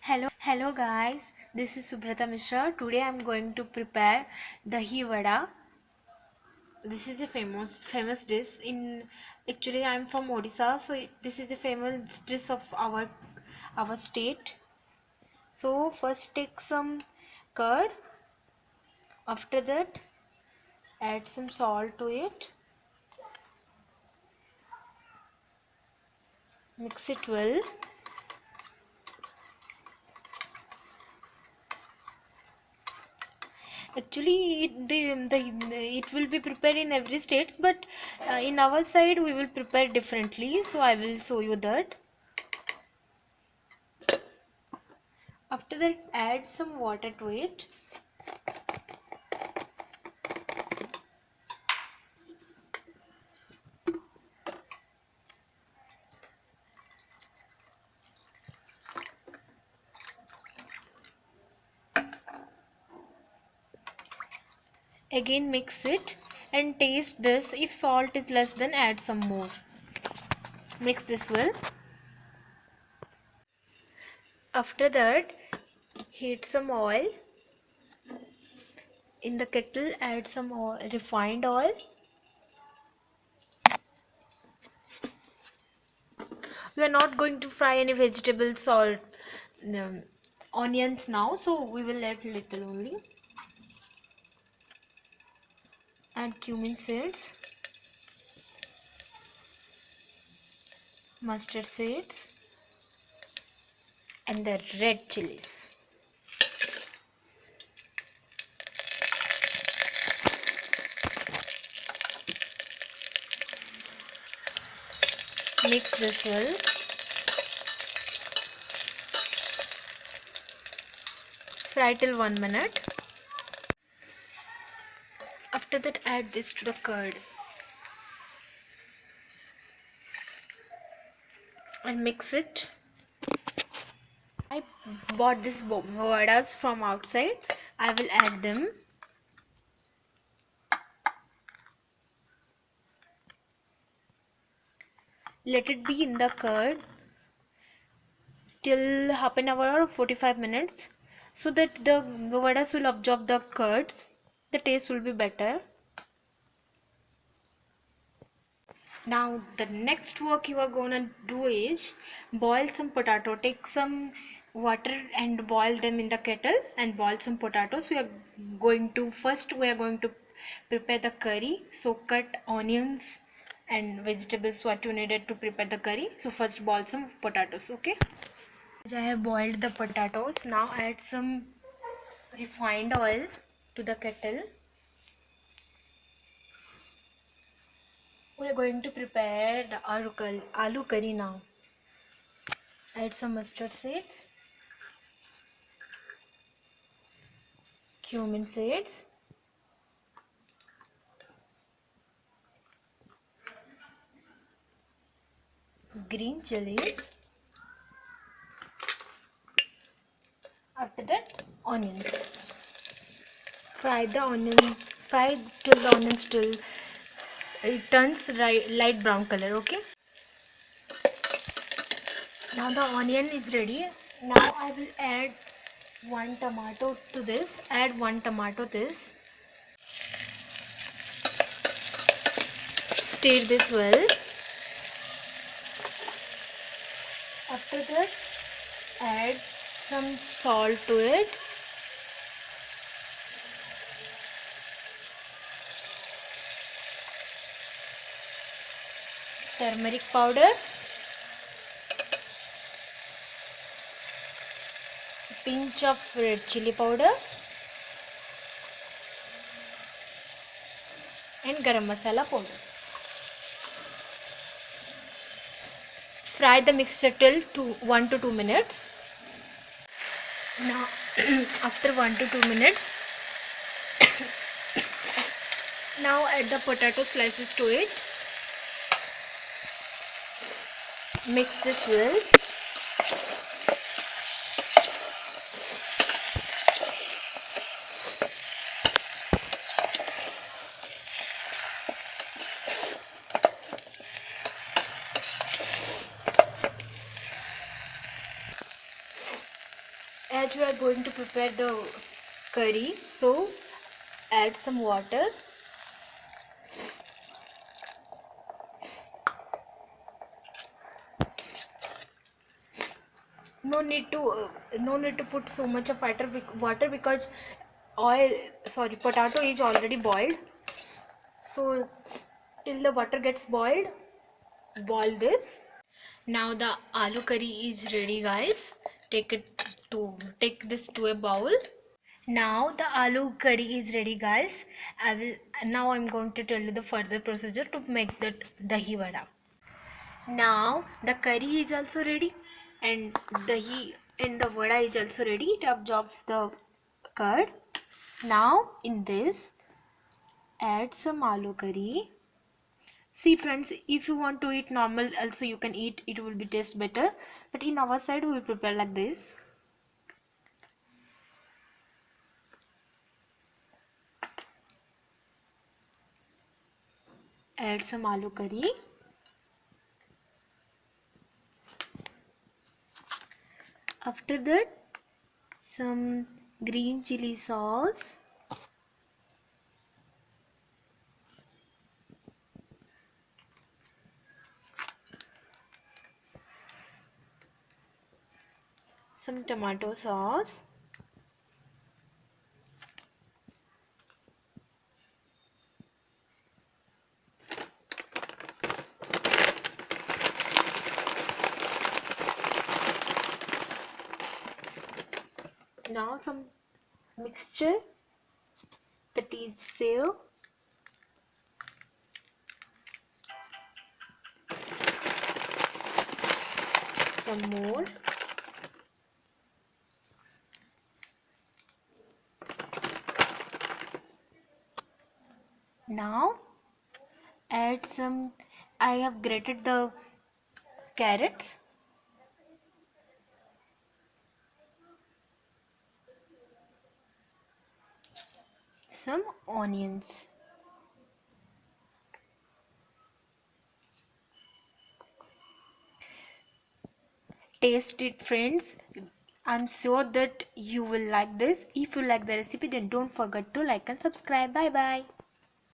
Hello guys, this is Subrata Mishra. Today I am going to prepare Dahi vada. This is a famous dish in actually I am from Orissa, so this is a famous dish of our state. So first take some curd. After that add some salt to it. Mix it well. Actually, it will be prepared in every state, but in our side we will prepare differently. So I will show you that. After that, add some water to it. Again mix it and taste this. If salt is less, then add some more. Mix this well. After that, heat some oil. In the kettle, add some oil, refined oil. We are not going to fry any vegetables or onions now, so we will add little only. Add cumin seeds, mustard seeds, and the red chilies. Mix this well. Fry till 1 minute. After that, add this to the curd and mix it. I bought this vadas from outside. I will add them. Let it be in the curd till half an hour or 45 minutes so that the vadas will absorb the curds. The taste will be better. Now the next work you are gonna do is boil some potato. Take some water and boil them in the kettle and boil some potatoes. We are going to prepare the curry. So cut onions and vegetables what you needed to prepare the curry. So first boil some potatoes, okay? I have boiled the potatoes. Now add some refined oil to the kettle. We are going to prepare the aloo curry now. Add some mustard seeds, cumin seeds, green chilies. After that, onions. Fry till the onions till it turns light brown color, okay? Now the onion is ready. Now I will add one tomato to this. Add one tomato this. Stir this well. After that, add some salt to it. Turmeric powder. Pinch of red chili powder. And garam masala powder. Fry the mixture till 1 to 2 minutes. Now after 1 to 2 minutes, now add the potato slices to it. Mix this well. As we are going to prepare the curry, so add some water. No need to put so much of water because potato is already boiled. So till the water gets boiled, boil this. Now the aloo curry is ready, guys. Take this to a bowl. Now the aloo curry is ready, guys. I'm going to tell you the further procedure to make that dahi vada. Now the curry is also ready, and dahi and the vada is also ready. It absorbs the curd. Now in this, add some aloo curry. See friends, if you want to eat normal also you can eat, it will be taste better, but in our side we will prepare like this. Add some aloo curry. After that, some green chili sauce. Some tomato sauce. Now some mixture, that is save. Some more. Now add some, I have grated the carrots. Some onions. Taste it friends. I'm sure that you will like this. If you like the recipe, then don't forget to like and subscribe. Bye bye.